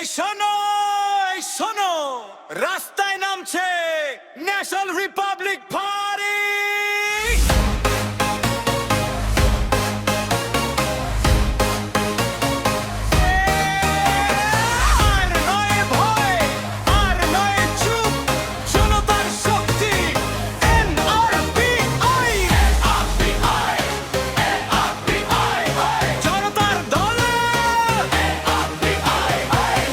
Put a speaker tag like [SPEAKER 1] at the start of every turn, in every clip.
[SPEAKER 1] এই শোনো, এই শোনো, রাস্তায় নামছে ন্যাশনাল রিপাবলিক পার্টি। আর নয় ভয়, আর নয় চুপ, জনতার শক্তি NRPI, জনতার দল।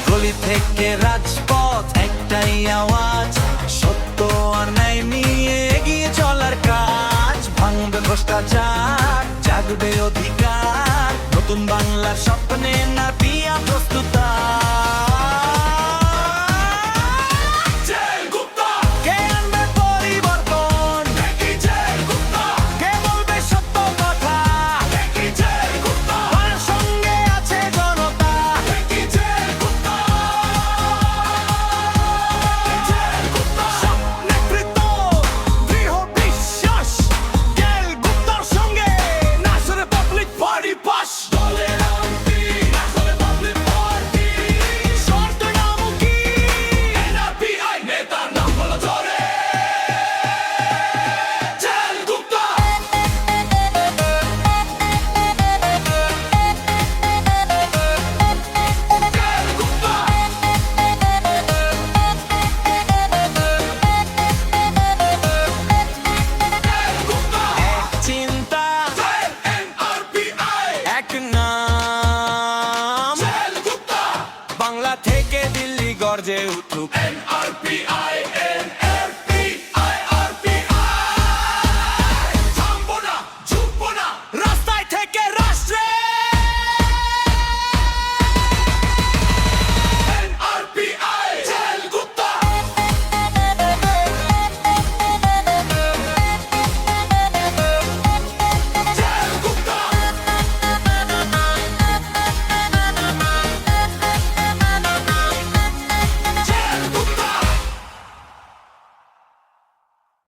[SPEAKER 2] গলি থেকে রাজপথ একটাই আওয়াজ, সত্য আর ন্যায় নিয়ে এগিয়ে চলার কাজ। ভাঙবে ভ্রষ্টাচার, জাগবে অধিকার, নতুন বাংলার স্বপ্নে না পিয়া প্রস্তুত। কে আনবে পরিবর্তন, কে বলবে সত্য কথা, কার সঙ্গে আছে জনতা।
[SPEAKER 1] নেতৃত্ব, দৃঢ় বিশ্বাস, গেল গুপ্তার সঙ্গে ন্যাশনাল রিপাবলিক পার্টি পাস। শর্ত নামও কি? NRPI, নেতার নাম বলো জোরে। জেল গুপ্তা। জেল গুপ্তা।
[SPEAKER 2] এক চিন্তা,
[SPEAKER 1] NRPI,
[SPEAKER 2] এক নাম,
[SPEAKER 1] জেল গুপ্তা।
[SPEAKER 2] বাংলা থেকে দিল্লি গর্জে উঠুক।
[SPEAKER 1] NRPI,